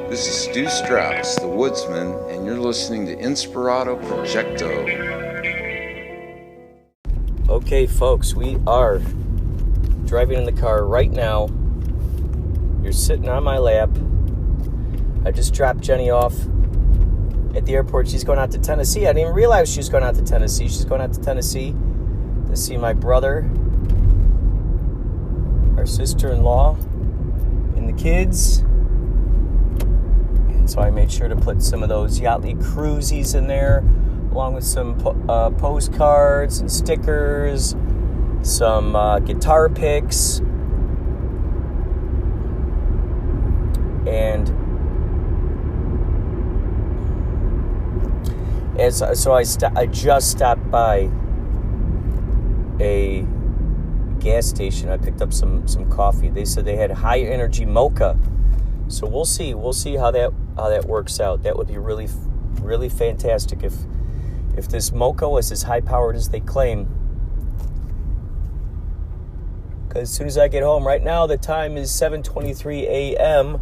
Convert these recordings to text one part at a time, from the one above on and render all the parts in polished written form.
This is Stew Strauss, the woodsman, and you're listening to Inspirado Projecto. Okay, folks, we are driving in the car right now. You're sitting on my lap. I just dropped Jenny off at the airport. She's going out to Tennessee. I didn't even realize she was going out to Tennessee. She's going out to Tennessee to see my brother, our sister-in-law, and the kids. So I made sure to put some of those Yachtly cruisies in there, along with some postcards and stickers, some guitar picks, and I just stopped by a gas station. I picked up some coffee. They said they had high energy mocha. So we'll see how that works out. That would be really, really fantastic if this mocha was as high powered as they claim. Because as soon as I get home, right now the time is 7:23 a.m.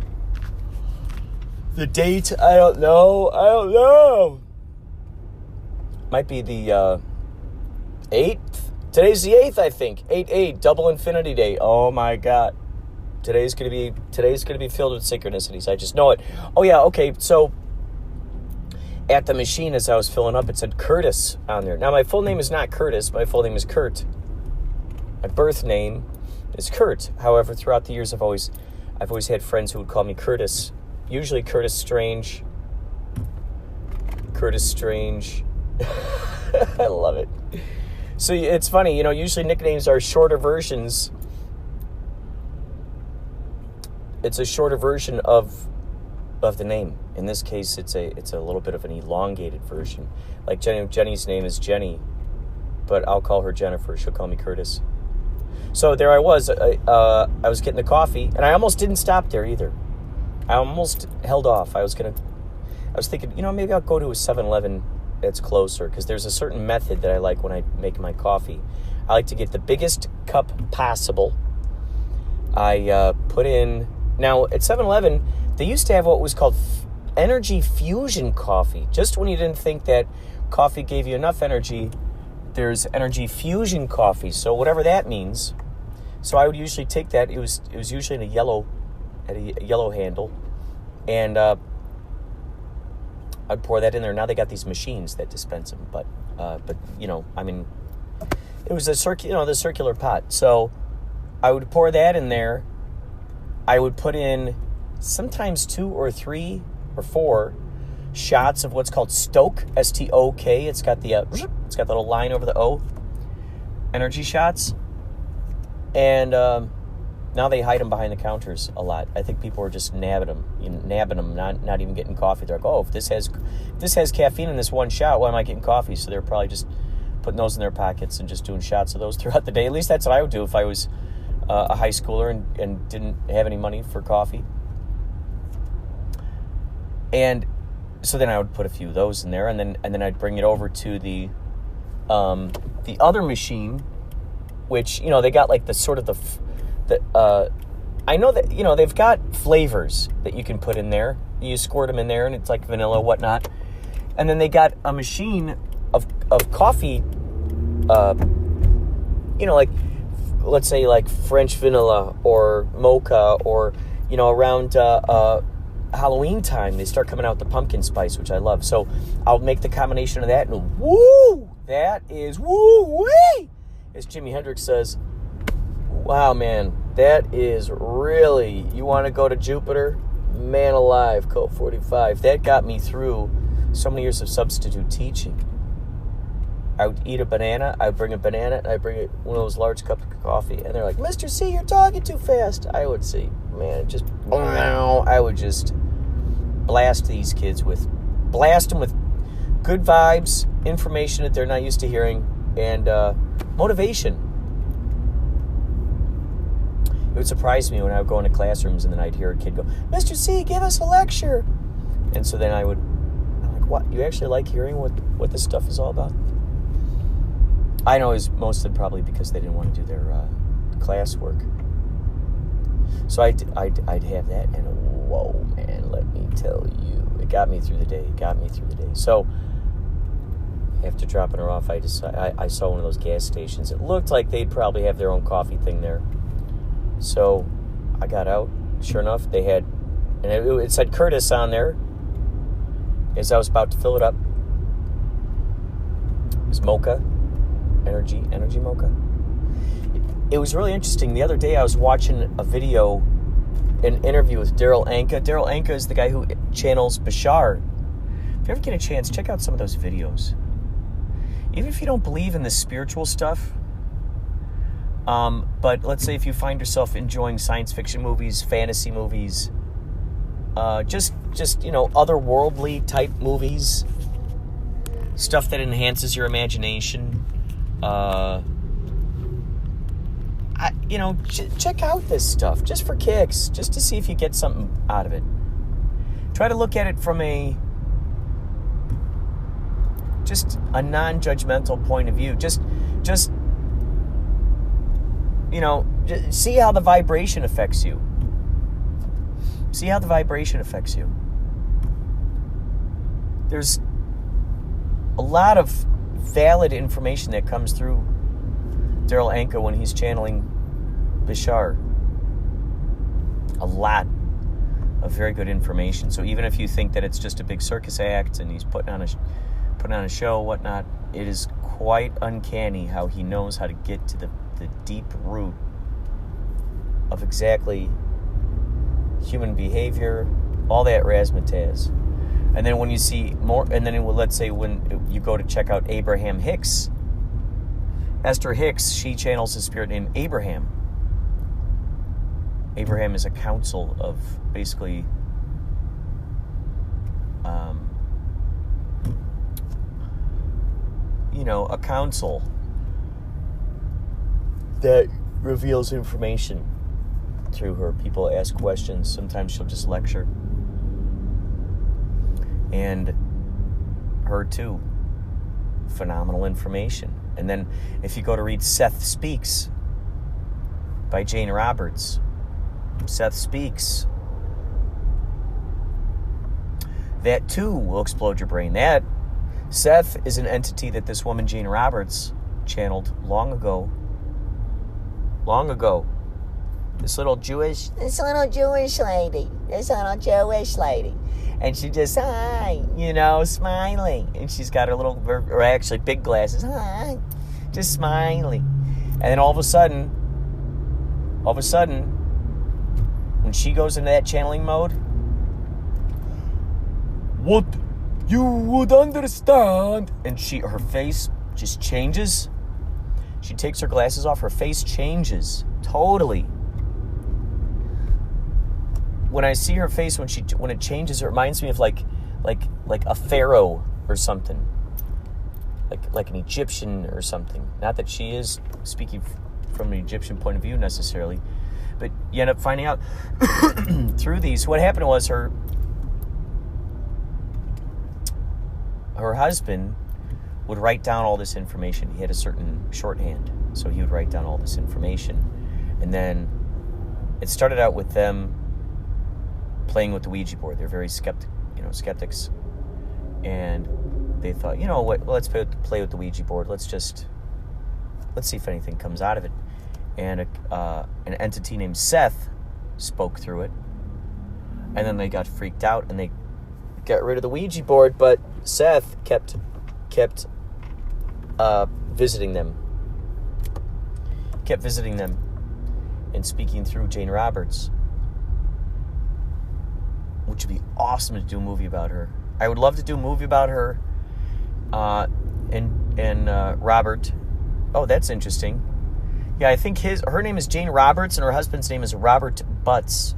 The date, I don't know. Might be the 8th. Today's the 8th, I think. 8/8, double infinity day. Oh my God. Today's gonna be filled with synchronicities. I just know it. Oh yeah, okay. So at the machine, as I was filling up, it said Curtis on there. Now my full name is not Curtis. My full name is Kurt. My birth name is Kurt. However, throughout the years, I've always had friends who would call me Curtis. Usually Curtis Strange. I love it. So it's funny, usually nicknames are shorter versions. It's a shorter version of the name. In this case, it's a little bit of an elongated version. Like Jenny's name is Jenny, but I'll call her Jennifer. She'll call me Curtis. So there I was. I was getting the coffee, and I almost didn't stop there either. I almost held off. I was thinking, maybe I'll go to a 7-Eleven that's closer, because there's a certain method that I like when I make my coffee. I like to get the biggest cup possible. I put in... Now, at 7-Eleven, they used to have what was called energy fusion coffee. Just when you didn't think that coffee gave you enough energy, there's energy fusion coffee. So whatever that means. So I would usually take that. It was usually in a yellow handle, and I'd pour that in there. Now they got these machines that dispense them, but it was the circular pot. So I would pour that in there. I would put in sometimes 2 or 3 or 4 shots of what's called Stoke, S-T-O-K. It's got the little line over the O. Energy shots. And now they hide them behind the counters a lot. I think people are just nabbing them, not even getting coffee. They're like, oh, if this has caffeine in this one shot, why am I getting coffee? So they're probably just putting those in their pockets and just doing shots of those throughout the day. At least that's what I would do if I was a high schooler and didn't have any money for coffee. And so then I would put a few of those in there, and then I'd bring it over to the other machine, which they got like the sort of the I know that they've got flavors that you can put in there. You squirt them in there, and it's like vanilla, whatnot. And then they got a machine of coffee, like, let's say like French vanilla or mocha, or around Halloween time they start coming out with the pumpkin spice, which I love. So I'll make the combination of that, and that is woo-wee, as Jimi Hendrix says. Wow, man, that is really, you want to go to Jupiter? Man alive, Code 45. That got me through so many years of substitute teaching. I would eat a banana, I would bring a banana, and I'd bring one of those large cups of coffee, and they're like, Mr. C, you're talking too fast. I would say, man, I would just blast these kids with good vibes, information that they're not used to hearing, and motivation. It would surprise me when I would go into classrooms and then I'd hear a kid go, Mr. C, give us a lecture. And so then I'm like, what? You actually like hearing what this stuff is all about? I know it's mostly probably because they didn't want to do their classwork. So I'd have that, and whoa, man, let me tell you, it got me through the day. So after dropping her off, I saw one of those gas stations. It looked like they'd probably have their own coffee thing there. So I got out. Sure enough, they had, and it said Curtis on there. As I was about to fill it up, it was mocha, energy mocha. It was really interesting. The other day I was watching an interview with Daryl Anka. Daryl Anka is the guy who channels Bashar. If you ever get a chance, check out some of those videos. Even if you don't believe in the spiritual stuff, but let's say if you find yourself enjoying science fiction movies, fantasy movies, just otherworldly type movies, stuff that enhances your imagination, check out this stuff just for kicks, just to see if you get something out of it. Try to look at it from just a non-judgmental point of view. Just see how the vibration affects you. There's a lot of valid information that comes through Daryl Anka when he's channeling Bashar. A lot of very good information. So even if you think that it's just a big circus act and he's putting on a show, whatnot, it is quite uncanny how he knows how to get to the deep root of exactly human behavior, all that razzmatazz. And then when you see more, and then let's say when you go to check out Abraham Hicks, Esther Hicks, she channels a spirit named Abraham. Abraham is a council of basically a council that reveals information through her. People ask questions. Sometimes she'll just lecture. And her too. Phenomenal information. And then if you go to read Seth Speaks by Jane Roberts, Seth Speaks, that too will explode your brain. That Seth is an entity that this woman Jane Roberts channeled long ago. This little Jewish lady. And she just, hi, smiling. And she's got her little, or actually big glasses. Hi, just smiling. And then all of a sudden, when she goes into that channeling mode, what you would understand. And her face just changes. She takes her glasses off. Her face changes totally. When I see her face, when it changes, it reminds me of like a pharaoh or something, like an Egyptian or something. Not that she is speaking from an Egyptian point of view necessarily, but you end up finding out through these. What happened was her husband would write down all this information. He had a certain shorthand, so he would write down all this information, and then it started out with them playing with the Ouija board. They're very skeptics, and they thought, what? Let's play with the Ouija board. Let's see if anything comes out of it. And an entity named Seth spoke through it, and then they got freaked out and they got rid of the Ouija board. But Seth kept visiting them, and speaking through Jane Roberts. Which would be awesome to do a movie about her. I would love to do a movie about her and Robert. Oh, that's interesting. Yeah, I think her name is Jane Roberts and her husband's name is Robert Butts.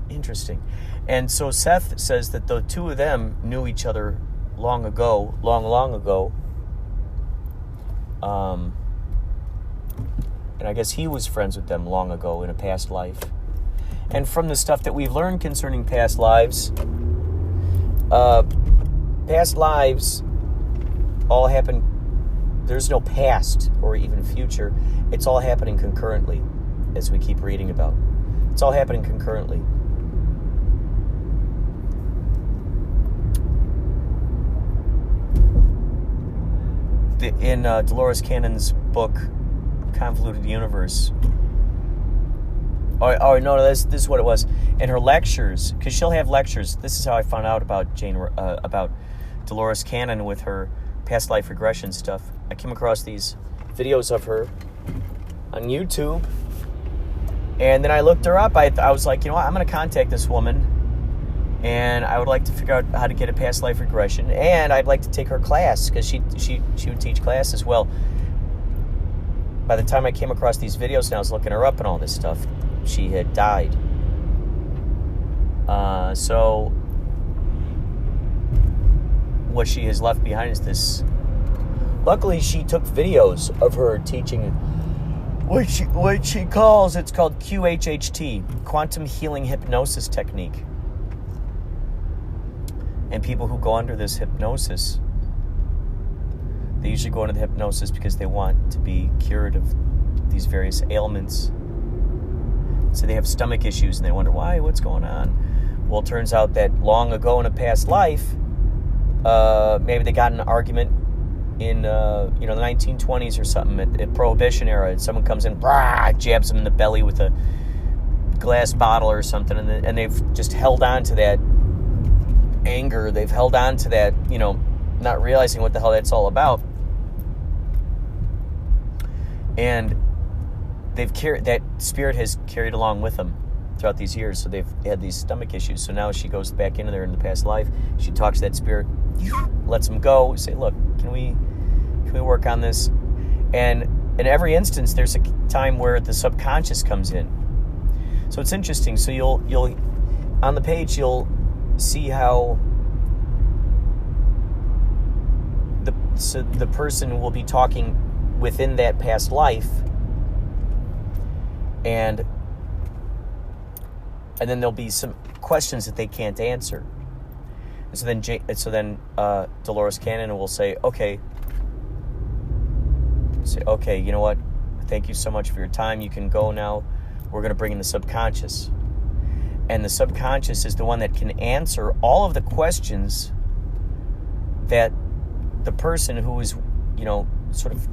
Interesting. And so Seth says that the two of them knew each other long ago. And I guess he was friends with them long ago in a past life. And from the stuff that we've learned concerning past lives all happen. There's no past or even future. It's all happening concurrently. as we keep reading about. It's all happening concurrently. In Dolores Cannon's book, Convoluted Universe. Oh no, this is what it was. In her lectures, because she'll have lectures. This is how I found out about about Dolores Cannon with her past life regression stuff. I came across these videos of her on YouTube, and then I looked her up. I was like, you know what, I'm going to contact this woman, and I would like to figure out how to get a past life regression, and I'd like to take her class, because she would teach class as well. By the time I came across these videos and I was looking her up and all this stuff, she had died. So what she has left behind is this. Luckily, she took videos of her teaching what she calls, it's called QHHT, Quantum Healing Hypnosis Technique. And people who go under this hypnosis, they usually go into the hypnosis because they want to be cured of these various ailments. So they have stomach issues and they wonder why, what's going on? Well, it turns out that long ago in a past life, maybe they got in an argument in the 1920s or something, at Prohibition era, and someone comes in, jabs them in the belly with a glass bottle or something, and they've just held on to that anger. They've held on to that, not realizing what the hell that's all about. And that spirit has carried along with them throughout these years. So they've had these stomach issues. So now she goes back into there in the past life. She talks to that spirit, lets them go, say, look, can we work on this? And in every instance, there's a time where the subconscious comes in. So it's interesting. So you'll on the page, you'll see how the person will be talking within that past life, and then there'll be some questions that they can't answer. And so then Dolores Cannon will say, okay, you know what? Thank you so much for your time. You can go now. We're going to bring in the subconscious. And the subconscious is the one that can answer all of the questions that the person who is, sort of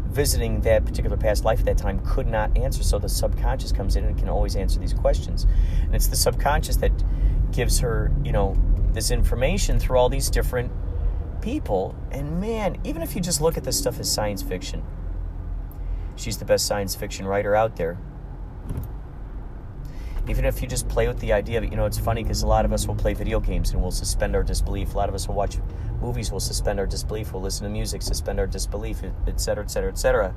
visiting that particular past life at that time could not answer. So the subconscious comes in and can always answer these questions. And it's the subconscious that gives her, this information through all these different people. And man, even if you just look at this stuff as science fiction, she's the best science fiction writer out there. Even if you just play with the idea of it, it's funny because a lot of us will play video games and we'll suspend our disbelief. A lot of us will watch movies, we'll suspend our disbelief. We'll listen to music, suspend our disbelief, etc., etc., etc.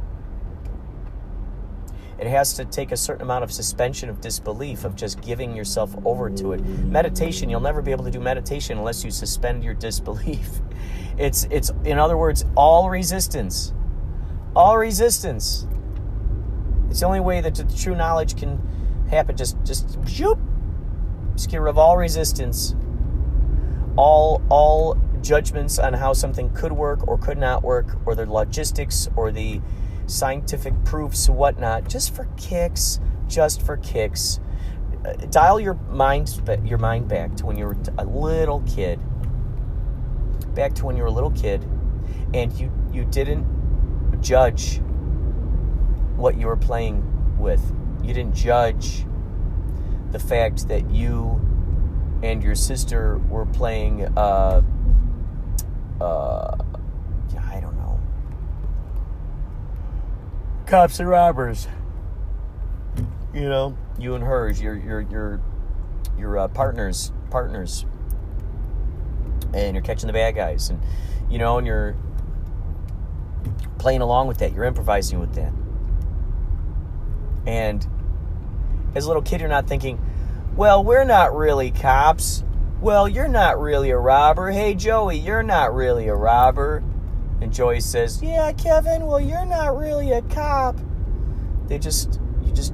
It has to take a certain amount of suspension of disbelief, of just giving yourself over to it. Meditation, you'll never be able to do meditation unless you suspend your disbelief. It's in other words, all resistance. All resistance. It's the only way that the true knowledge can happen. Just get rid of all resistance, all judgments on how something could work or could not work, or the logistics or the scientific proofs and whatnot, just for kicks. Dial your mind back to when you were a little kid. Back to when you were a little kid, and you didn't judge what you were playing with. You didn't judge the fact that you and your sister were playing, I don't know, cops and robbers. You and hers, your partners, and you're catching the bad guys, and and you're playing along with that. You're improvising with that. And as a little kid, you're not thinking, well, we're not really cops. Well, you're not really a robber. Hey, Joey, you're not really a robber. And Joey says, yeah, Kevin, well, you're not really a cop. You just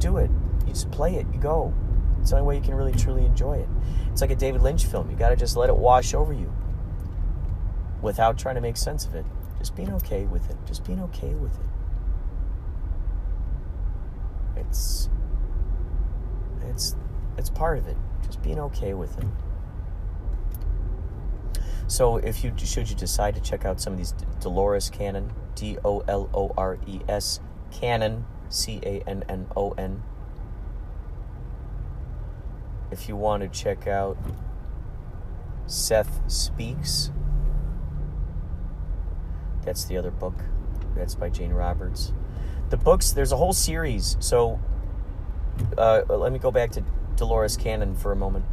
do it. You just play it. You go. It's the only way you can really, truly enjoy it. It's like a David Lynch film. You got to just let it wash over you without trying to make sense of it. Just being okay with it. Just being okay with it. it's part of it. Just being okay with it. So should you decide to check out some of these Dolores Cannon, Dolores Cannon, Cannon. If you want to check out Seth Speaks, that's the other book. That's by Jane Roberts. The books, there's a whole series. So let me go back to Dolores Cannon for a moment.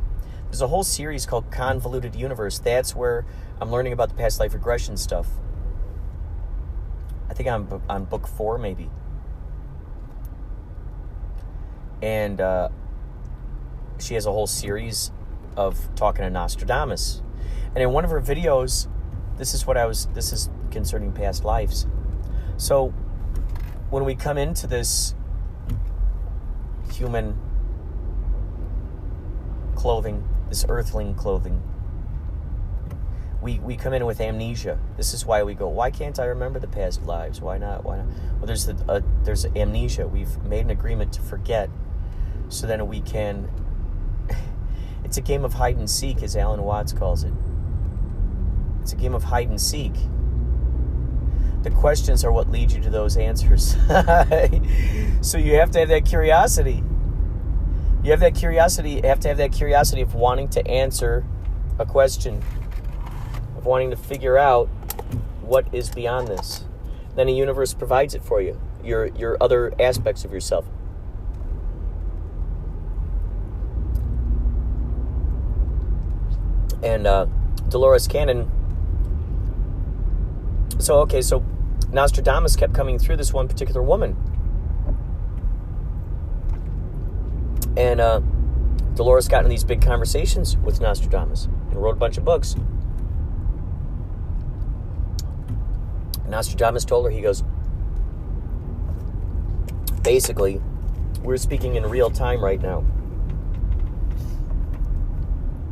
There's a whole series called Convoluted Universe. That's where I'm learning about the past life regression stuff. I think I'm on book 4, maybe. And she has a whole series of talking to Nostradamus. And in one of her videos, this is concerning past lives. So when we come into this human clothing, this earthling clothing, we come in with amnesia. This is why we go, why can't I remember the past lives? Why not? Well, there's amnesia. We've made an agreement to forget, so then we can. It's a game of hide and seek, as Alan Watts calls it. It's a game of hide and seek. The questions are what lead you to those answers. So you have to have that curiosity. You have that curiosity. You have to have that curiosity of wanting to answer a question, of wanting to figure out what is beyond this. Then the universe provides it for you. Your other aspects of yourself. And Dolores Cannon. So Nostradamus kept coming through this one particular woman. And Dolores got in these big conversations with Nostradamus and wrote a bunch of books. Nostradamus told her, he goes, basically, we're speaking in real time right now.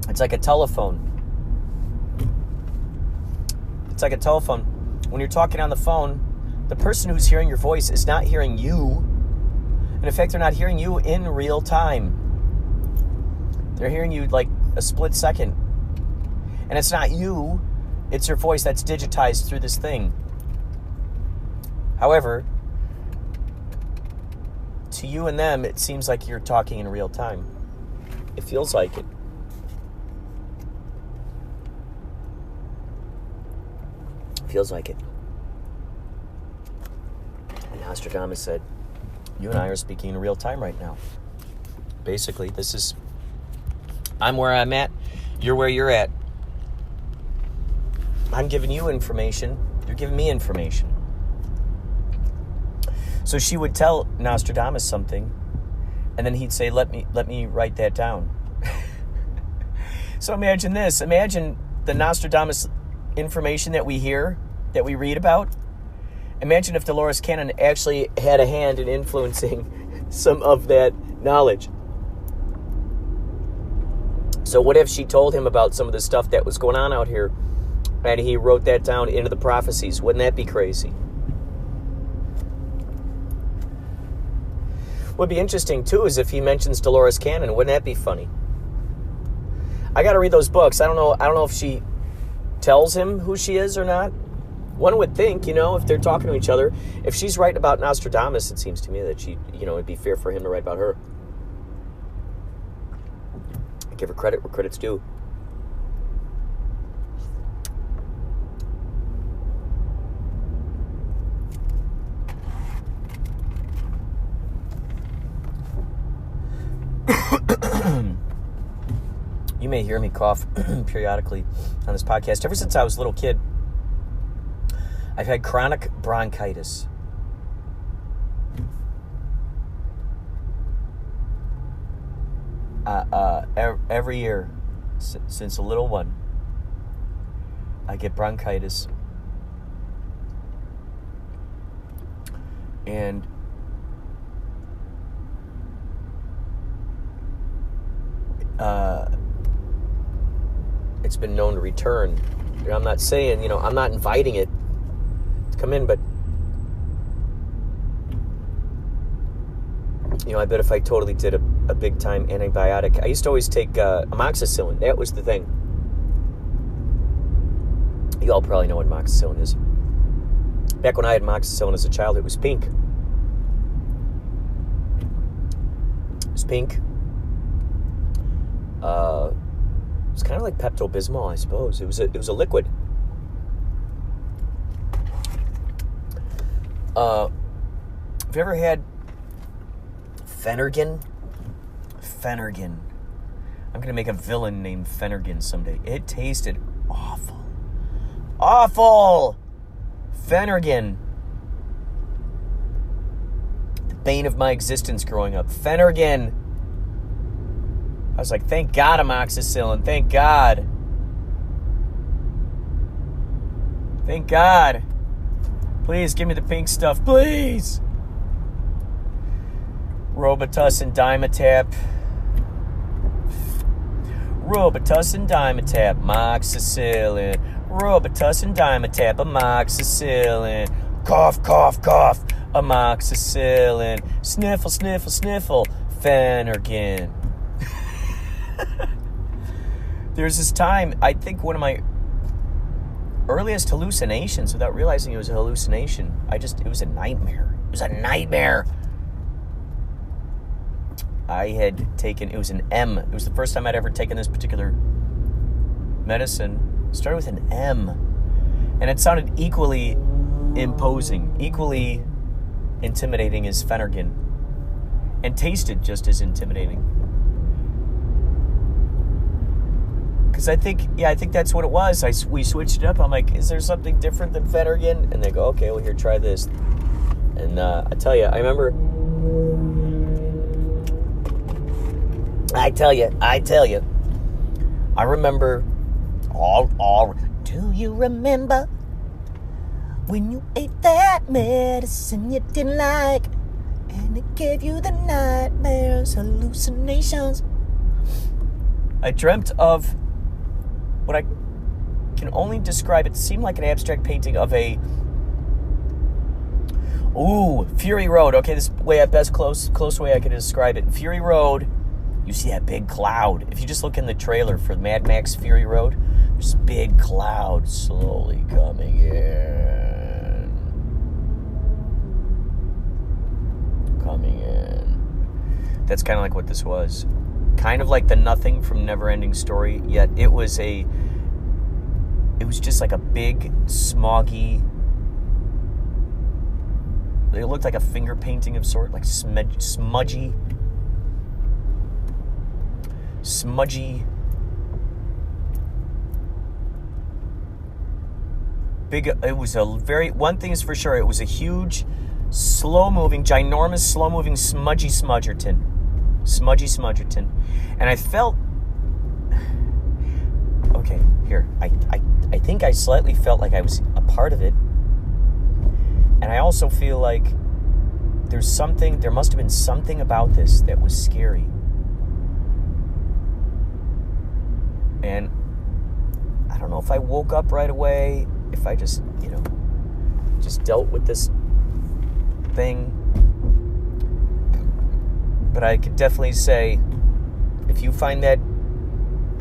It's like a telephone. It's like a telephone. When you're talking on the phone, the person who's hearing your voice is not hearing you. And in fact, they're not hearing you in real time. They're hearing you like a split second. And it's not you, it's your voice that's digitized through this thing. However, to you and them, it seems like you're talking in real time. It feels like it. Feels like it. And Nostradamus said, you and I are speaking in real time right now. Basically, I'm where I'm at, you're where you're at. I'm giving you information, you're giving me information. So she would tell Nostradamus something, and then he'd say, let me write that down. So imagine this. Imagine the Nostradamus information that we hear, that we read about. Imagine if Dolores Cannon actually had a hand in influencing some of that knowledge. So what if she told him about some of the stuff that was going on out here, and he wrote that down into the prophecies? Wouldn't that be crazy? What'd be interesting, too, is if he mentions Dolores Cannon. Wouldn't that be funny? I got to read those books. I don't know if she tells him who she is or not. One would think, if they're talking to each other, if she's writing about Nostradamus, it seems to me that she, it'd be fair for him to write about her. I give her credit where credit's due. You may hear me cough periodically on this podcast. Ever since I was a little kid, I've had chronic bronchitis. Every year since a little one, I get bronchitis. And it's been known to return. I'm not saying, I'm not inviting it to come in, but I bet if I totally did a big time antibiotic, I used to always take amoxicillin. That was the thing. You all probably know what amoxicillin is. Back when I had amoxicillin as a child, it was pink. It was pink. It's kind of like Pepto-Bismol, I suppose. It was a liquid. Have you ever had Phenergan? Phenergan. I'm gonna make a villain named Phenergan someday. It tasted awful. Awful! Phenergan. The bane of my existence growing up. Phenergan. I was like, thank God amoxicillin. Thank God. Thank God. Please give me the pink stuff. Please. Robitussin Dimetap. Robitussin Dimetap. Amoxicillin. Robitussin Dimetap. Amoxicillin. Cough, cough, cough. Amoxicillin. Sniffle, sniffle, sniffle. Phenergan. There's this time, I think one of my earliest hallucinations, without realizing it was a hallucination, it was a nightmare. It was a nightmare. I had taken, it was an M. It was the first time I'd ever taken this particular medicine. It started with an M. And it sounded equally imposing, equally intimidating as Phenergan. And tasted just as intimidating. Because I think that's what it was. We switched it up. I'm like, is there something different than Phenergan? And they go, okay, well, here, try this. And I tell you, I remember all. Do you remember when you ate that medicine you didn't like, and it gave you the nightmares, hallucinations? I dreamt of what I can only describe. It seemed like an abstract painting of a Fury Road. Okay, this way at best close way I could describe it. Fury Road, you see that big cloud. If you just look in the trailer for Mad Max Fury Road, there's a big cloud slowly coming in. That's kind of like what this was. Kind of like the Nothing from Neverending Story, yet it was just like a big, smoggy, it looked like a finger painting of sort, like smudgy, big. It was one thing is for sure, it was a huge, slow-moving, ginormous, slow-moving, smudgy smudgerton. And I felt, okay, here, I think I slightly felt like I was a part of it. And I also feel like there must have been something about this that was scary. And I don't know if I woke up right away, if I just dealt with this thing. But I could definitely say, if you find that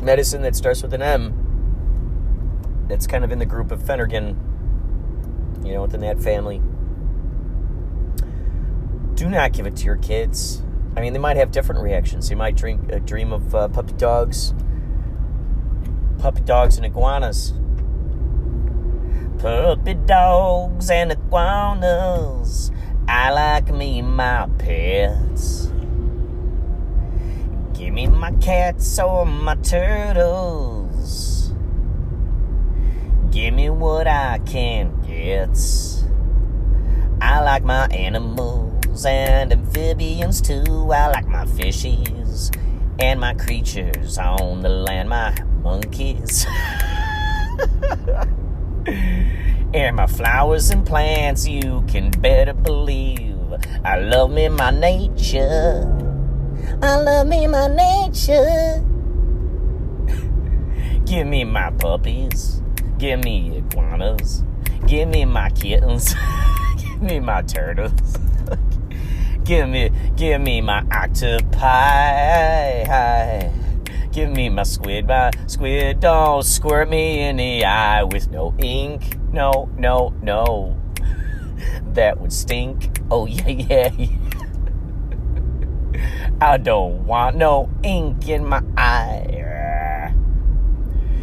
medicine that starts with an M, that's kind of in the group of Phenergan, within that family, do not give it to your kids. I mean, they might have different reactions. They might dream of puppy dogs and iguanas. Puppy dogs and iguanas, I like me my pets. Give me my cats or my turtles. Give me what I can get. I like my animals and amphibians too. I like my fishies and my creatures on the land, my monkeys. And my flowers and plants, you can better believe. I love me my nature. I love me my nature. Give me my puppies. Give me iguanas. Give me my kittens. Give me my turtles. Give me my octopi. Give me my squid. My squid don't squirt me in the eye with no ink. No. That would stink. Oh, yeah. I don't want no ink in my eye.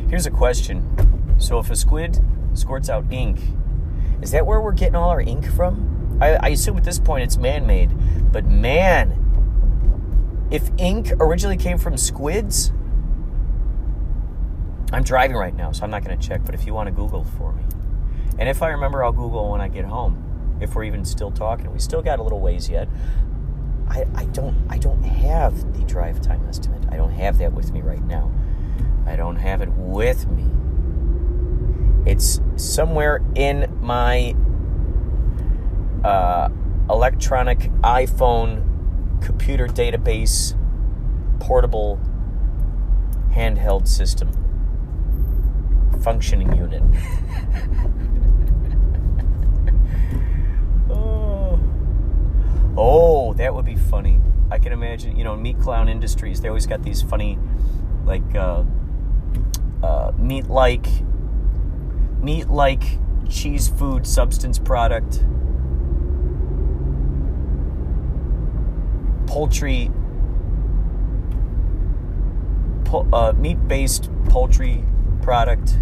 Here's a question. So if a squid squirts out ink, is that where we're getting all our ink from? I assume at this point it's man-made. But man, if ink originally came from squids... I'm driving right now, so I'm not going to check. But if you want to Google for me. And if I remember, I'll Google when I get home. If we're even still talking. We still got a little ways yet. I don't have the drive time estimate. I don't have that with me right now. I don't have it with me. It's somewhere in my electronic iPhone computer database portable handheld system functioning unit. Oh, that would be funny. I can imagine, Meat Clown Industries, they always got these funny, like, meat-like cheese food substance product, poultry, meat-based poultry product,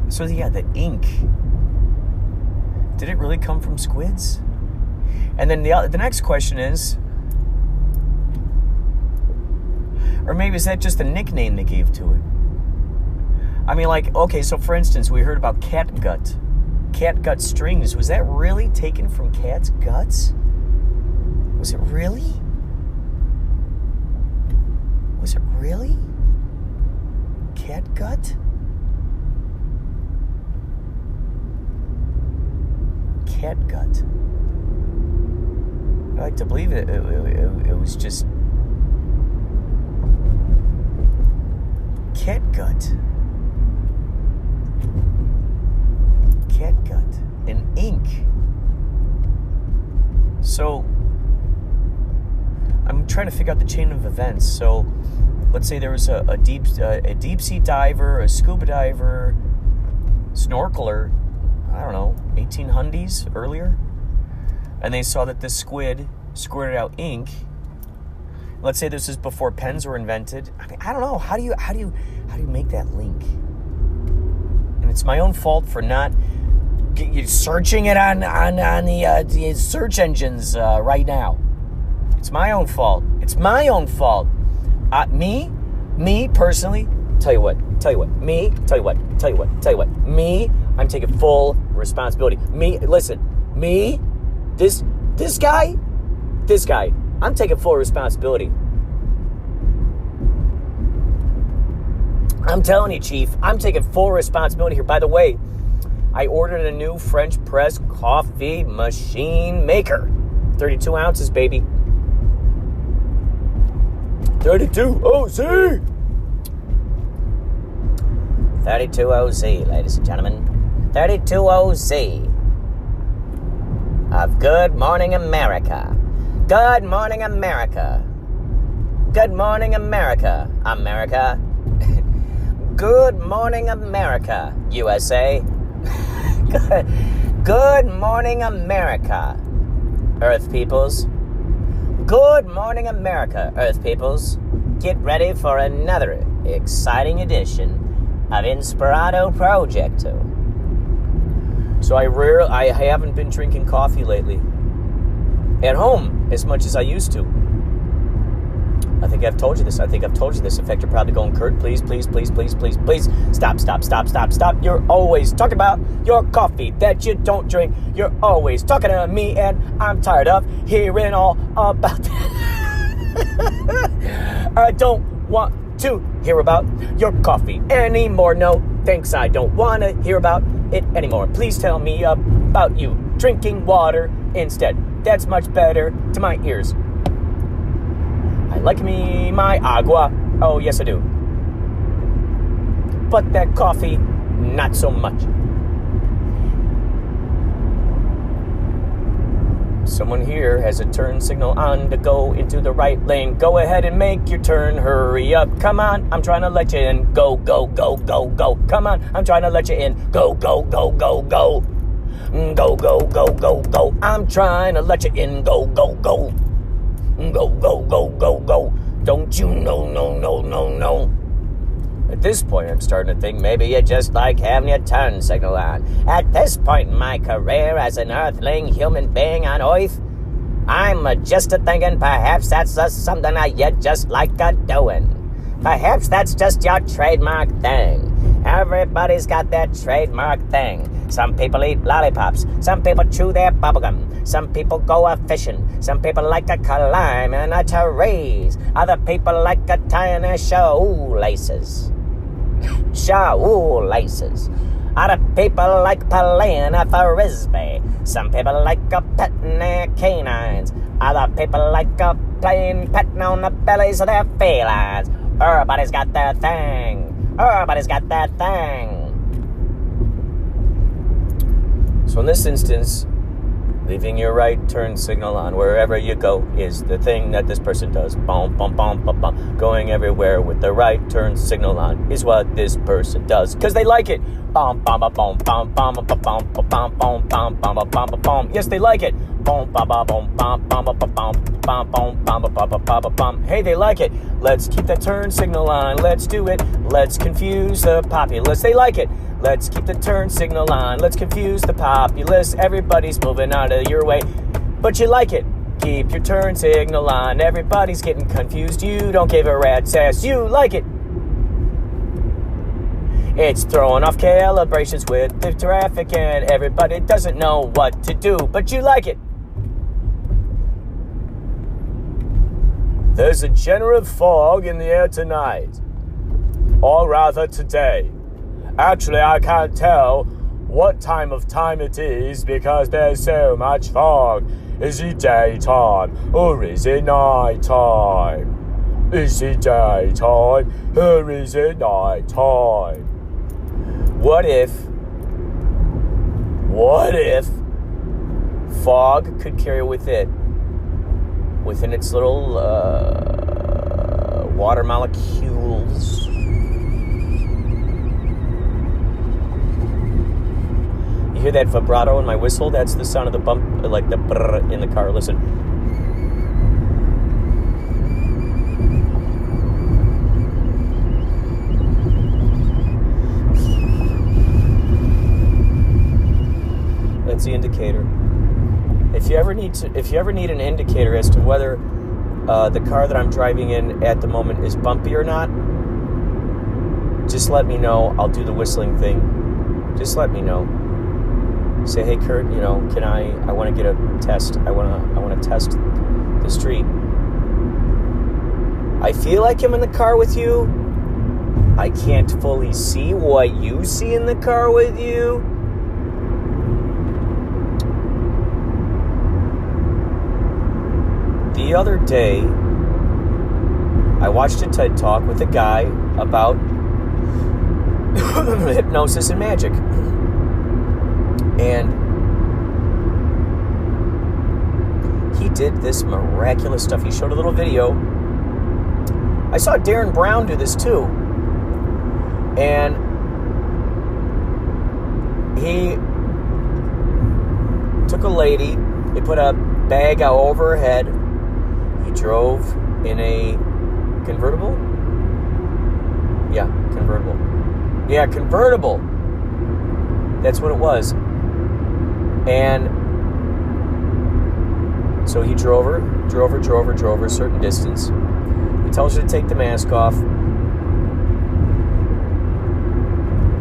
so yeah, the ink. Did it really come from squids? And then the next question is, or maybe is that just a nickname they gave to it? I mean, like, okay, so for instance, we heard about catgut strings. Was that really taken from cat's guts? Was it really? Catgut? Catgut. I like to believe it was just catgut and ink. So I'm trying to figure out the chain of events. So let's say there was a deep sea diver, a scuba diver, snorkeler, I don't know, 1800s earlier, and they saw that this squid squirted out ink. Let's say this is before pens were invented. I mean, I don't know. How do you make that link? And it's my own fault for not searching it on the search engines right now. It's my own fault. Me personally. Tell you what. Me, I'm taking full responsibility. This guy, I'm taking full responsibility. I'm telling you, Chief, I'm taking full responsibility here. By the way, I ordered a new French press coffee machine maker. 32 ounces, baby. 32 OZ, ladies and gentlemen. 32 OZ of Good Morning America. Good morning, America. Good morning, America. America. Good morning, America, USA. Good morning, America, Earth peoples. Good morning, America, Earth peoples. Get ready for another exciting edition of Inspirado Projecto. So I haven't been drinking coffee lately at home as much as I used to. I think I've told you this. In fact, you're probably going, Kurt, please. Stop. You're always talking about your coffee that you don't drink. You're always talking to me, and I'm tired of hearing all about that. I don't want to hear about your coffee anymore. No, thanks. I don't want to hear about it anymore. Please tell me about you drinking water instead. That's much better to my ears. I like me my agua. Oh, yes, I do. but that coffee, not so much. Someone here has a turn signal on to go into the right lane. Go ahead and make your turn. Hurry up. Come on, I'm trying to let you in. Go, go, go, go, go. Come on, I'm trying to let you in. Go, go, go, go, go. Go, go, go, go, go. I'm trying to let you in. Go, go, go. Go, go, go, go, go. Don't you know, no, no, no, no. At this point, I'm starting to think maybe you just like having your turn signal on. At this point in my career as an earthling human being on Earth, I'm just thinking perhaps that's just something that you just like doing. Perhaps that's just your trademark thing. Everybody's got their trademark thing. Some people eat lollipops. Some people chew their bubblegum. Some people go a-fishing. Some people like to climb in a trees. Other people like to tie in their shoelaces. Shoelaces. Other people like playing a frisbee. Some people like petting their canines. Other people like petting on the bellies of their felines. Everybody's got their thing. Everybody's got their thing. So in this instance, leaving your right turn signal on wherever you go is the thing that this person does. Boom, boom, boom, boom, boom. Going everywhere with the right turn signal on is what this person does. Because they like it. Boom, boom, boom, boom, boom, boom, boom, boom, boom, boom, boom, boom, boom, boom. Yes, they like it. Boom, boom, boom, boom, boom, boom, boom, boom, boom, boom, boom, boom, boom. Hey, they like it. Let's keep that turn signal on. Let's do it. Let's confuse the populace. They like it. Let's keep the turn signal on. Let's confuse the populace. Everybody's moving out of your way, but you like it. Keep your turn signal on. Everybody's getting confused. You don't give a rat's ass. You like it. It's throwing off calibrations with the traffic, and everybody doesn't know what to do, but you like it. There's a general fog in the air tonight, or rather today. Actually, I can't tell what time it is because there's so much fog. Is it daytime or is it nighttime? Is it daytime or is it nighttime? What if fog could carry within its little water molecules hear that vibrato in my whistle? That's the sound of the bump, like the brrr in the car. Listen. That's the indicator. If you ever need an indicator as to whether the car that I'm driving in at the moment is bumpy or not, just let me know. I'll do the whistling thing. Just let me know. Say, hey Kurt, can I want to get a test. I want to test the street. I feel like I'm in the car with you. I can't fully see what you see in the car with you. The other day, I watched a TED Talk with a guy about hypnosis and magic. And he did this miraculous stuff. He showed a little video. I saw Darren Brown do this too. And he took a lady, he put a bag over her head. He drove in a convertible? Yeah, convertible. That's what it was. And so he drove her a certain distance. He tells her to take the mask off.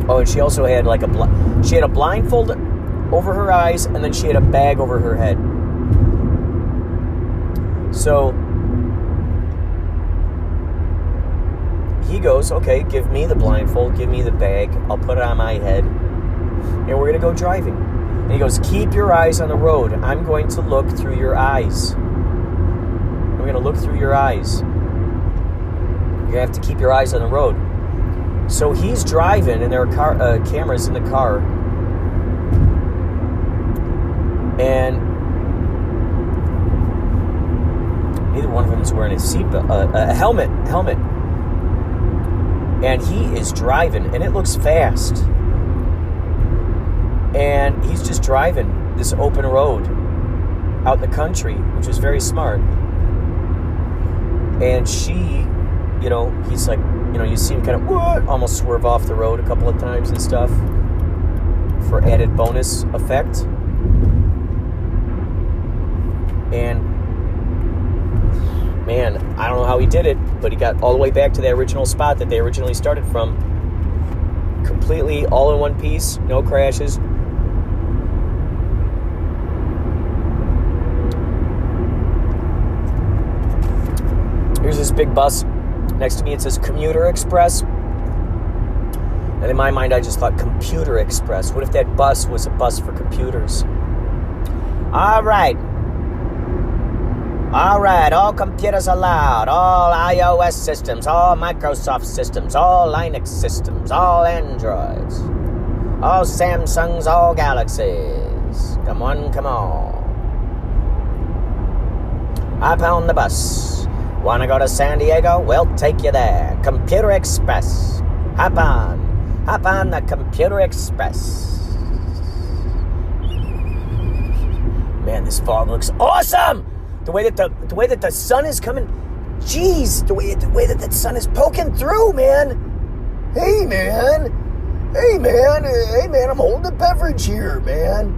Oh, and she also had she had a blindfold over her eyes, and then she had a bag over her head. So he goes, okay, give me the blindfold, give me the bag, I'll put it on my head, and we're going to go driving. And he goes, keep your eyes on the road. I'm going to look through your eyes. I'm going to look through your eyes. You have to keep your eyes on the road. So he's driving, and there are cameras in the car, and neither one of them is wearing a helmet, and he is driving, and it looks fast, and he's just driving this open road out in the country, which is very smart. And she, he's like, you see him kind of almost swerve off the road a couple of times and stuff for added bonus effect. And man, I don't know how he did it, but he got all the way back to the original spot that they originally started from. Completely all in one piece, no crashes. Here's this big bus. Next to me it says Commuter Express. And in my mind I just thought Computer Express. What if that bus was a bus for computers? All right, all computers allowed, all iOS systems, all Microsoft systems, all Linux systems, all Androids, all Samsungs, all Galaxies. Come on. Hop on the bus. Wanna go to San Diego? We'll take you there. Computer Express. Hop on the Computer Express. Man, this fog looks awesome. The way that the sun is coming, jeez, the way that the sun is poking through, man. Hey man, I'm holding a beverage here, man.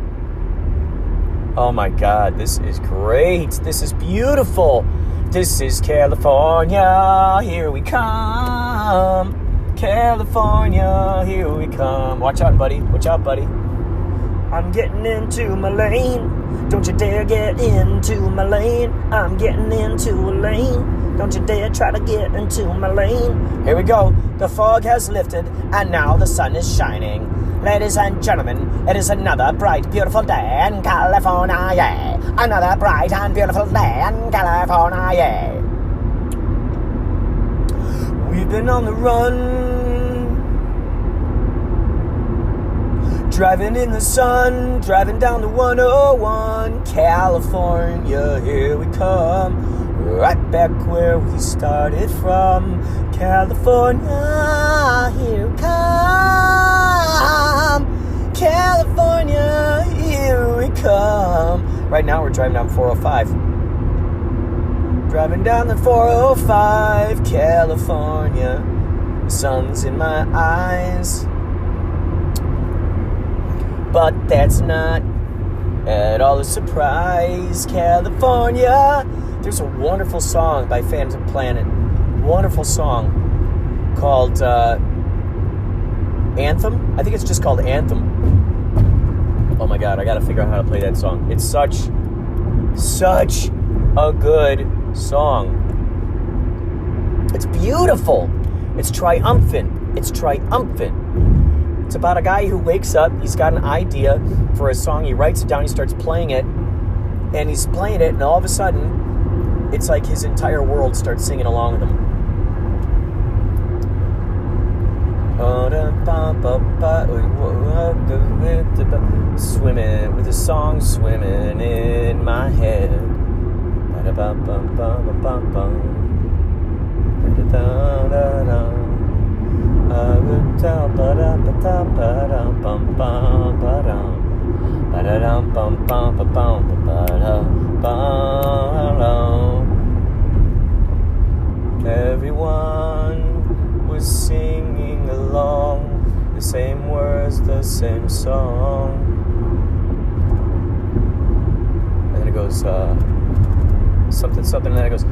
Oh my God, this is great. This is beautiful. This is California, here we come. California, here we come. Watch out, buddy. I'm getting into my lane. Don't you dare get into my lane. I'm getting into a lane. Don't you dare try to get into my lane. Here we go. The fog has lifted, and now the sun is shining. Ladies and gentlemen, it is another bright, beautiful day in California, yeah. Another bright and beautiful day in California, yeah. We've been on the run, driving in the sun, driving down the 101. California, here we come, right back where we started from. California, here we come. California, here we come. Right now we're driving down 405. Driving down the 405, California. The sun's in my eyes. But that's not at all a surprise. California. There's a wonderful song by Phantom Planet. Wonderful song called Anthem. I think it's just called Anthem. Oh my God, I gotta figure out how to play that song. It's such a good song. It's beautiful. It's triumphant. It's about a guy who wakes up, he's got an idea for a song, he writes it down, he starts playing it, and he's playing it, and all of a sudden, it's like his entire world starts singing along with him. Swimming with a song swimming in my head. Everyone was singing along, the same words, the same song. And then it goes something, and then it goes,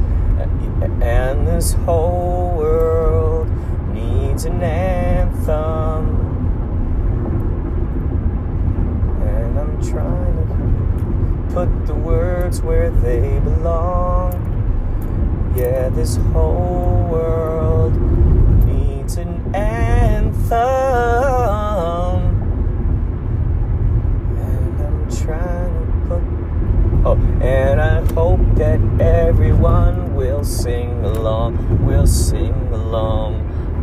and this whole world needs an anthem, and I'm trying to put the words where they belong. Yeah, this whole world needs an anthem, and I'm trying to put... Oh, and I hope that everyone will sing along,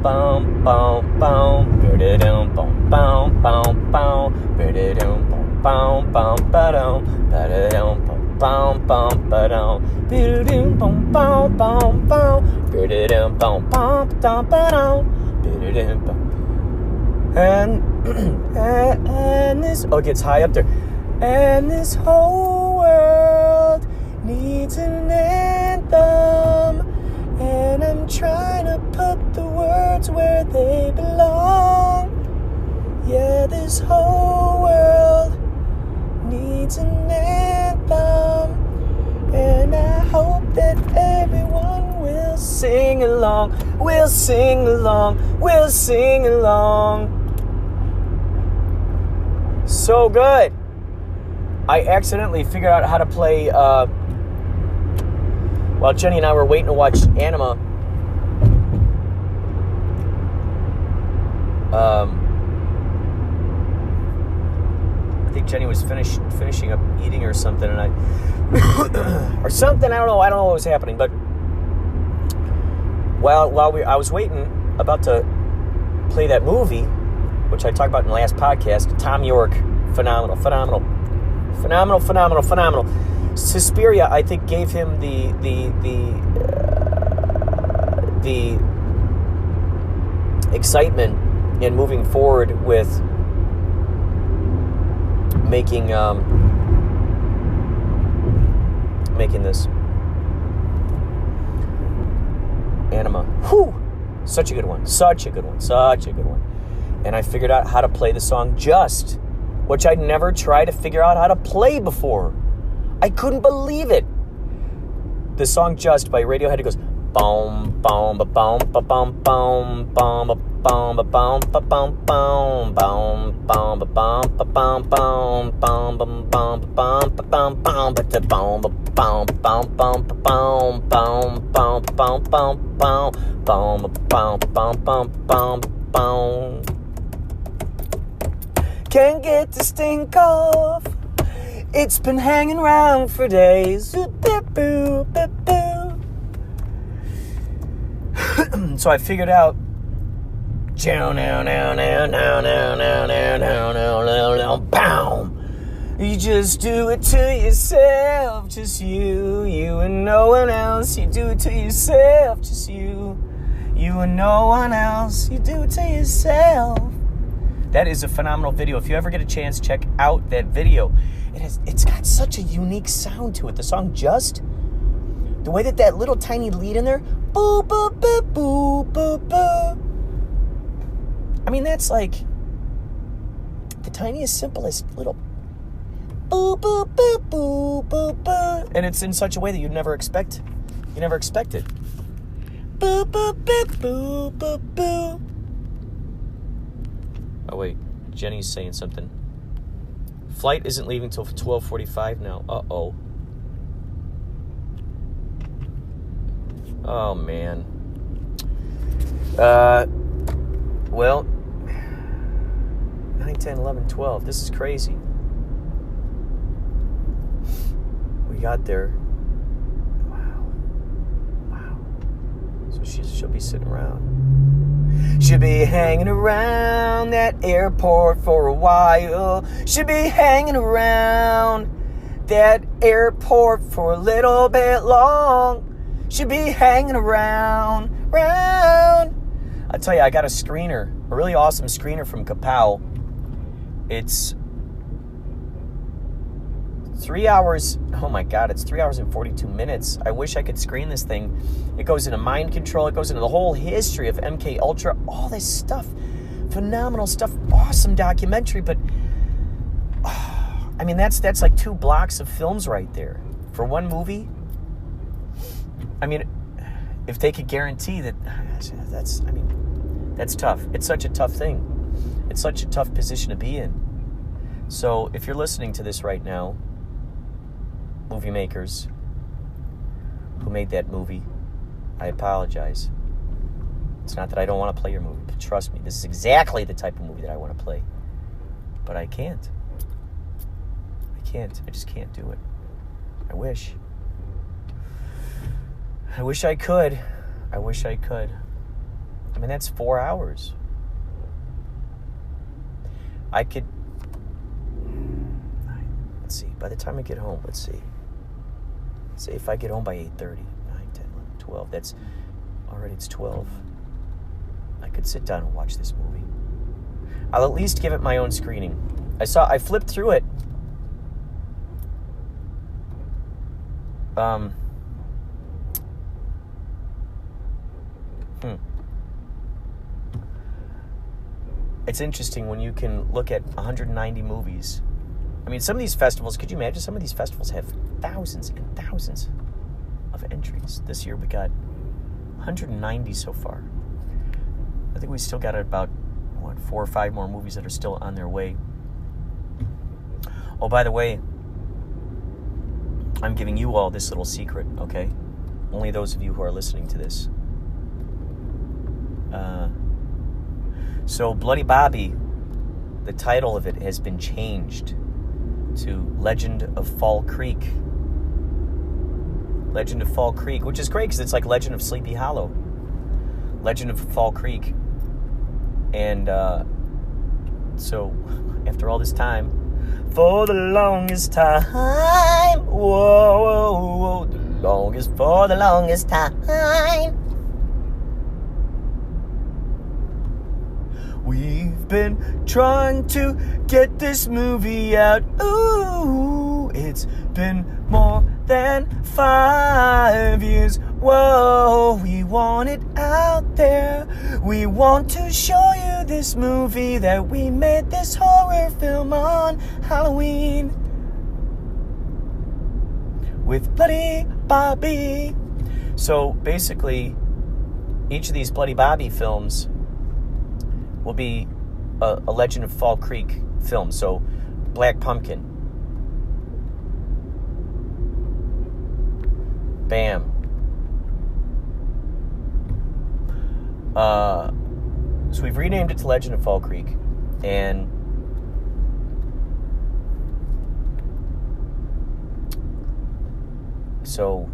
bum bum bum, ba-da-dum bum bum bum bum, ba-da-dum bum bum ba-dum, ba-da-dum bum bum ba-dum, ba-da-dum bum bum bum bum, ba-da-dum bum bum bum ba-dum, ba-da-dum bum. And this, oh, it gets high up there. And this whole world needs an anthem, and I'm trying to put the words where they belong. Yeah, this whole world needs an anthem, and I hope that everyone will sing along. We'll sing along. We'll sing along. So good. I accidentally figured out how to play, while Jenny and I were waiting to watch Anima. I think Jenny was finishing up eating or something, and or something, I don't know what was happening, but while I was waiting, about to play that movie, which I talked about in the last podcast, Tom York, phenomenal. Suspiria, I think, gave him the excitement in moving forward with making this Anima. Whew! Such a good one. And I figured out how to play the song Just, which I'd never tried to figure out how to play before. I couldn't believe it. The song Just by Radiohead, it goes boom, boom, ba boom, ba boom, boom, boom, ba boom, ba boom, ba boom, boom, boom, boom, ba boom, ba boom, boom, boom, boom, boom, ba boom, ba boom, boom, ba da boom, ba boom, boom, boom, ba boom, boom, boom, boom, boom, boom, boom, boom, boom, boom, boom, boom. Can't get this thing off. It's been hanging around for days. So I figured out. You just do it to yourself, just you and no one else. You do it to yourself, just you and no one else. You do it to yourself. That is a phenomenal video. If you ever get a chance, check out that video. It's got such a unique sound to it. The song Just, the way that little tiny lead in there, boo, boo, boo, boo, boo, boo. I mean, that's like the tiniest, simplest little boo, boo, boo, boo, boo, boo. And it's in such a way that you'd never expect. You never expect it. Boo, boo, boo, boo, boo, boo. Oh, wait. Jenny's saying something. Flight isn't leaving till 12:45 now. Uh-oh. Oh, man. Well, 9, 10, 11, 12. This is crazy. We got there. Wow. So she'll be sitting around. She'll be hanging around that airport for a while. She'll be hanging around that airport for a little bit long. She'll be hanging around. I tell you, I got a screener, a really awesome screener from Kapow. It's 3 hours. Oh my God, it's 3 hours and 42 minutes. I wish I could screen this thing. It goes into mind control. It goes into the whole history of MK Ultra. All this stuff. Phenomenal stuff. Awesome documentary. But, I mean, that's like 2 blocks of films right there. For one movie. I mean, if they could guarantee that, that's tough. It's such a tough thing. It's such a tough position to be in. So, if you're listening to this right now, movie makers who made that movie, I apologize. It's not that I don't want to play your movie, but trust me, this is exactly the type of movie that I want to play. But I can't. I just can't do it. I wish I could. I I mean, that's 4 hours. I could... Let's see. By the time I get home, let's see. Say if I get home by 8:30, 9, 10, 11, 12. That's... Already it's 12. I could sit down and watch this movie. I'll at least give it my own screening. I flipped through it. It's interesting when you can look at 190 movies. I mean, some of these festivals, could you imagine? Some of these festivals have thousands and thousands of entries. This year we got 190 so far. I think we still got about, 4 or 5 more movies that are still on their way. Oh, by the way, I'm giving you all this little secret, okay? Only those of you who are listening to this. So Bloody Bobby, the title of it has been changed to Legend of Fall Creek. Legend of Fall Creek, which is great because it's like Legend of Sleepy Hollow. Legend of Fall Creek. And so after all this time, for the longest time, whoa, for the longest time, we've been trying to get this movie out. Ooh, it's been more than 5 years. Whoa, we want it out there. We want to show you this movie that we made, this horror film on Halloween with Bloody Bobby. So basically, each of these Bloody Bobby films will be a Legend of Fall Creek film. So Black Pumpkin. Bam. So we've renamed it to Legend of Fall Creek, and so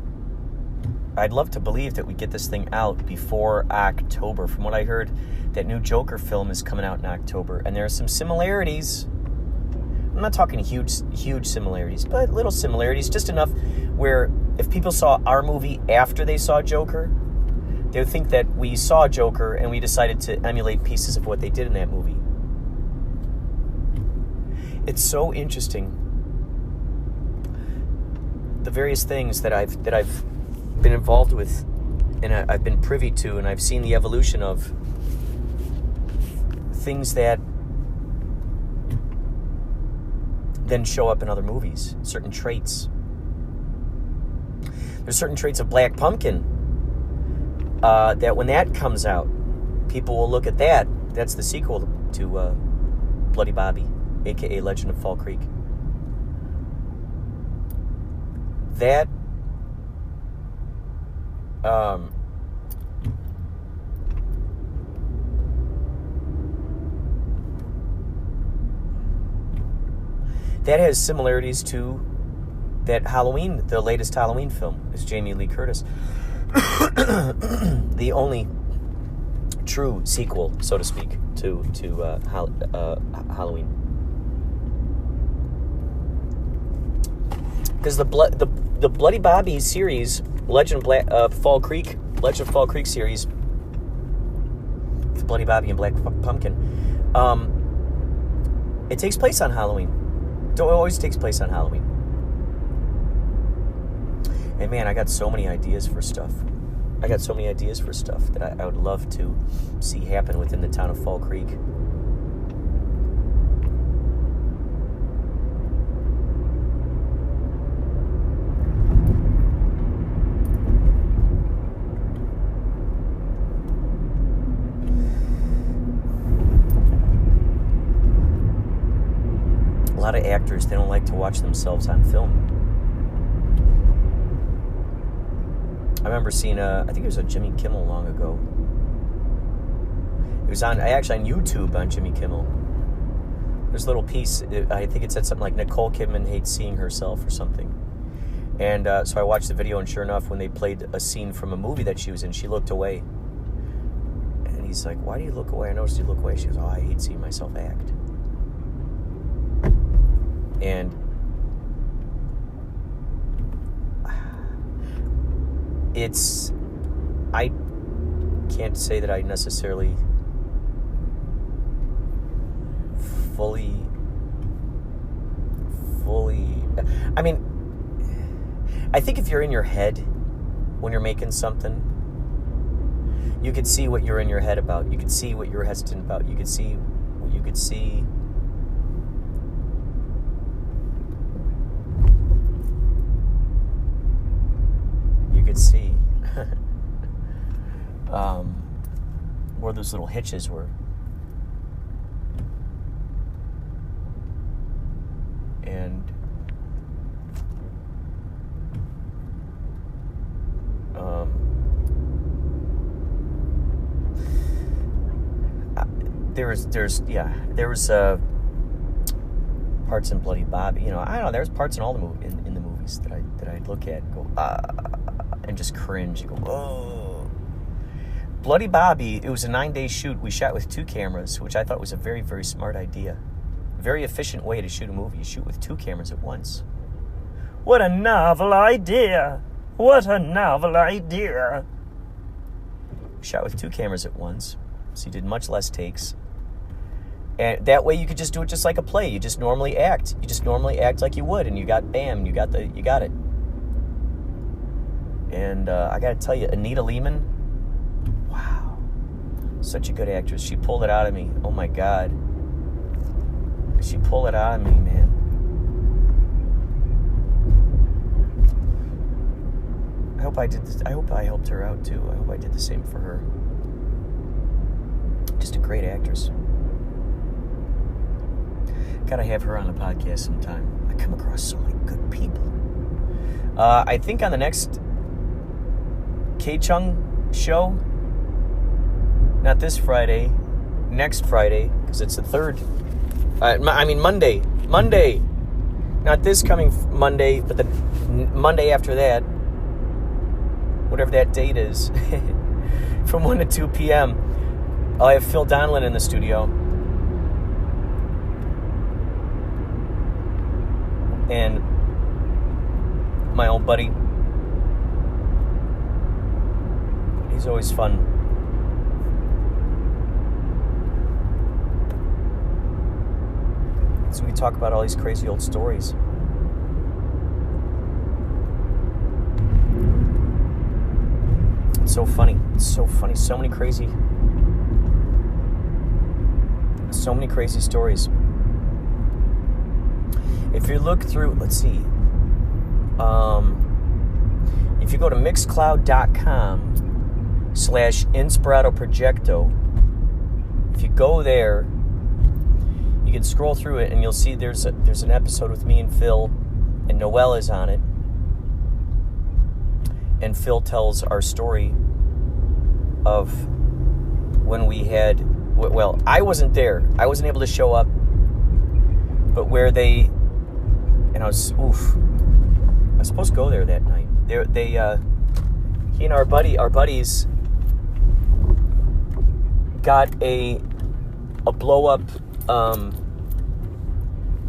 I'd love to believe that we get this thing out before October. From what I heard, that new Joker film is coming out in October, and there are some similarities. I'm not talking huge similarities, but little similarities, just enough where if people saw our movie after they saw Joker, they would think that we saw Joker and we decided to emulate pieces of what they did in that movie. It's so interesting, the various things that I've been involved with, and I've been privy to, and I've seen the evolution of things that then show up in other movies. Certain traits. There's certain traits of Black Pumpkin that when that comes out, people will look at that. That's the sequel to Bloody Bobby, a.k.a. Legend of Fall Creek. That that has similarities to that Halloween, the latest Halloween film. Is Jamie Lee Curtis. The only true sequel, so to speak, to Halloween. Because the Bloody Bobby series, Legend of Fall Creek series, Bloody Bobby and Black Pumpkin, it takes place on Halloween. It always takes place on Halloween. And man, I got so many ideas for stuff. That I would love to see happen within the town of Fall Creek. A lot of actors, they don't like to watch themselves on film. I remember seeing I think it was a Jimmy Kimmel long ago. It was on YouTube on Jimmy Kimmel. There's a little piece, I think it said something like Nicole Kidman hates seeing herself or something. And so I watched the video, and sure enough, when they played a scene from a movie that she was in, she looked away. And And he's like, why do you look away? I noticed you look away. She goes, oh, I hate seeing myself act. And I can't say that I necessarily fully, I mean, I think if you're in your head when you're making something, you could see what you're in your head about. You could see what you're hesitant about. You could see. Where those little hitches were. And there was parts in Bloody Bobby. I don't know. There's parts in all the in the movies that I'd look at and go and just cringe and go, oh. Bloody Bobby, it was a 9-day shoot. We shot with 2 cameras, which I thought was a very, very smart idea. Very efficient way to shoot a movie. You shoot with 2 cameras at once. What a novel idea! What a novel idea! We shot with 2 cameras at once, so you did much less takes. And that way you could just do it just like a play. You just normally act. You just normally act like you would, and you got it. And I gotta tell you, Anita Lehman, wow, such a good actress. She pulled it out of me. Oh my God. She pulled it out of me, man. I hope I helped her out too. I hope I did the same for her. Just a great actress. Gotta have her on the podcast sometime. I come across so many good people. I think on the next K-Chung show, not this Friday, next Friday, because it's the 3rd. Monday. Not this coming Monday, but the Monday after that. Whatever that date is. From 1 to 2 p.m. I'll have Phil Donlin in the studio. And my old buddy. He's always fun. So we talk about all these crazy old stories. It's so funny. It's so funny. So many crazy stories. If you look through, let's see. If you go to mixcloud.com/Inspirado Projecto, if you go there, you can scroll through it and you'll see there's an episode with me and Phil, and Noelle is on it. And Phil tells our story of when we had, well, I wasn't there. I wasn't able to show up. But where they, and I was supposed to go there that night. He and our buddies got a blow up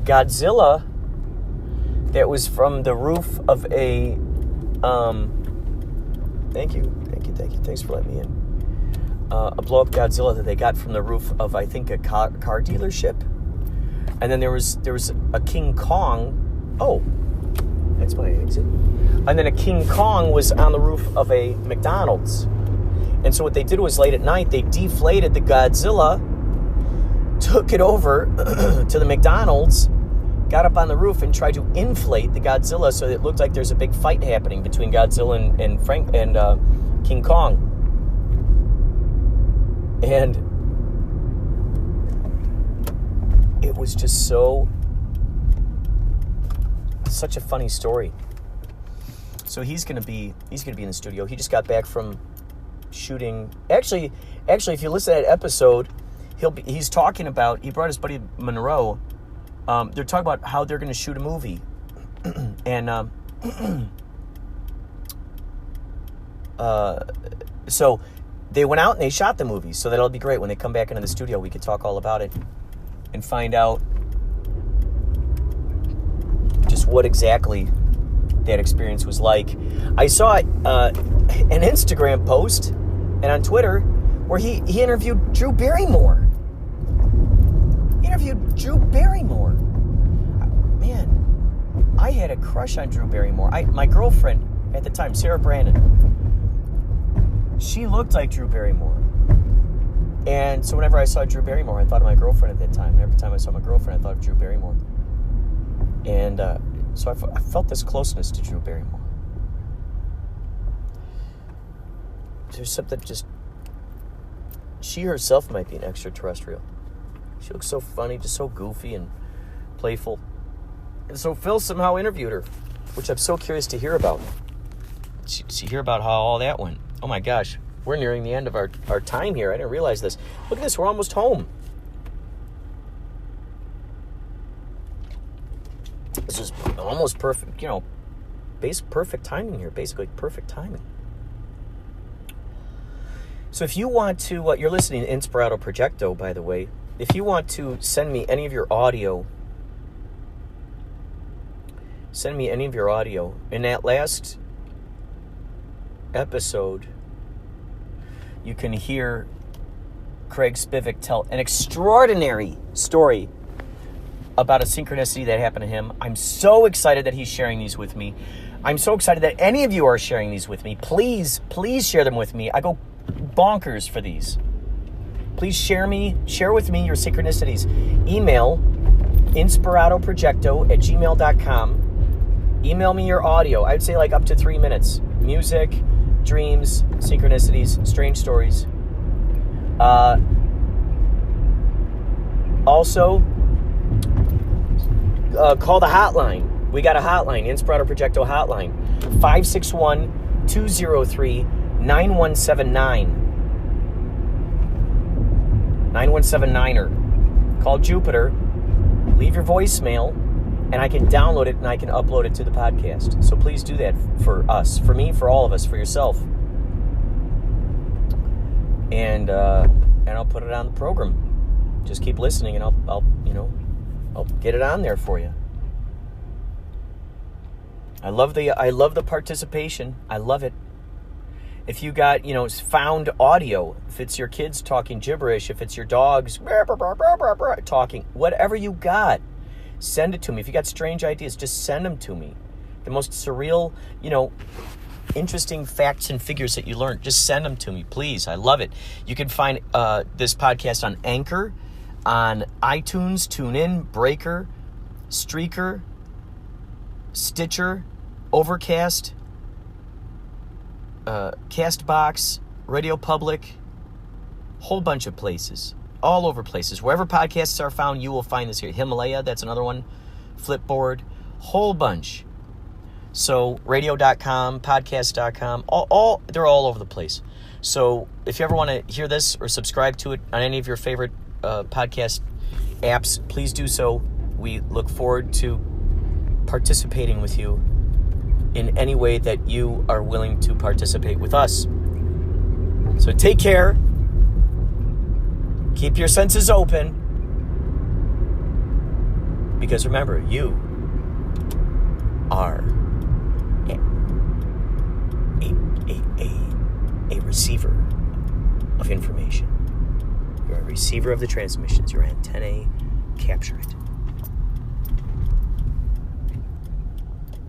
Godzilla that was from the roof of a thank you, thanks for letting me in. A blow up Godzilla that they got from the roof of, I think, a car dealership. And then there was a King Kong. Oh, that's my exit. And then a King Kong was on the roof of a McDonald's. And so what they did was, late at night, they deflated the Godzilla, took it over to the McDonald's, got up on the roof and tried to inflate the Godzilla so that it looked like there's a big fight happening between Godzilla and King Kong. And it was just such a funny story. So he's gonna be in the studio. He just got back from shooting. Actually, if you listen to that episode, he's talking about, he brought his buddy Monroe. They're talking about how they're gonna shoot a movie, and so they went out and they shot the movie, so that'll be great. When they come back into the studio, we could talk all about it and find out just what exactly that experience was like. I saw an Instagram post and on Twitter where he interviewed Drew Barrymore. Man, I had a crush on Drew Barrymore. My girlfriend at the time, Sarah Brandon, she looked like Drew Barrymore. And so whenever I saw Drew Barrymore, I thought of my girlfriend at that time. And every time I saw my girlfriend, I thought of Drew Barrymore. And so I felt this closeness to Drew Barrymore. There's something just... She herself might be an extraterrestrial. She looks so funny, just so goofy and playful. And so Phil somehow interviewed her, which I'm so curious to hear about. To hear about how all that went. Oh my gosh, we're nearing the end of our time here. I didn't realize this. Look at this, we're almost home. This is almost perfect, perfect timing here. Basically, perfect timing. So if you want to, you're listening to Inspirado Projecto, by the way. If you want to send me any of your audio, In that last episode, you can hear Craig Spivak tell an extraordinary story about a synchronicity that happened to him. I'm so excited that he's sharing these with me. I'm so excited that any of you are sharing these with me. Please share them with me. I go bonkers for these. Please share with me your synchronicities. Email inspiradoprojecto@gmail.com. Email me your audio. I'd say like up to 3 minutes. Music, dreams, synchronicities, strange stories. Also, call the hotline. We got a hotline, Inspirado Projecto hotline, 561-203-9179. 9179er. Call Jupiter, leave your voicemail, and I can download it and I can upload it to the podcast. So please do that for us, for me, for all of us, for yourself. And I'll put it on the program. Just keep listening and I'll get it on there for you. I love the participation. I love it. If you got, found audio, if it's your kids talking gibberish, if it's your dogs talking, whatever you got, send it to me. If you got strange ideas, just send them to me. The most surreal, interesting facts and figures that you learned, just send them to me, please. I love it. You can find this podcast on Anchor, on iTunes, TuneIn, Breaker, Streaker, Stitcher, Overcast, Castbox, Radio Public, whole bunch of places, all over places. Wherever podcasts are found, you will find this here. Himalaya, that's another one. Flipboard, whole bunch. So radio.com, podcast.com, they're all over the place. So if you ever want to hear this or subscribe to it on any of your favorite podcast apps, please do so. We look forward to participating with you in any way that you are willing to participate with us. So take care. Keep your senses open. Because remember, you are a receiver of information. You're a receiver of the transmissions. Your antennae capture it.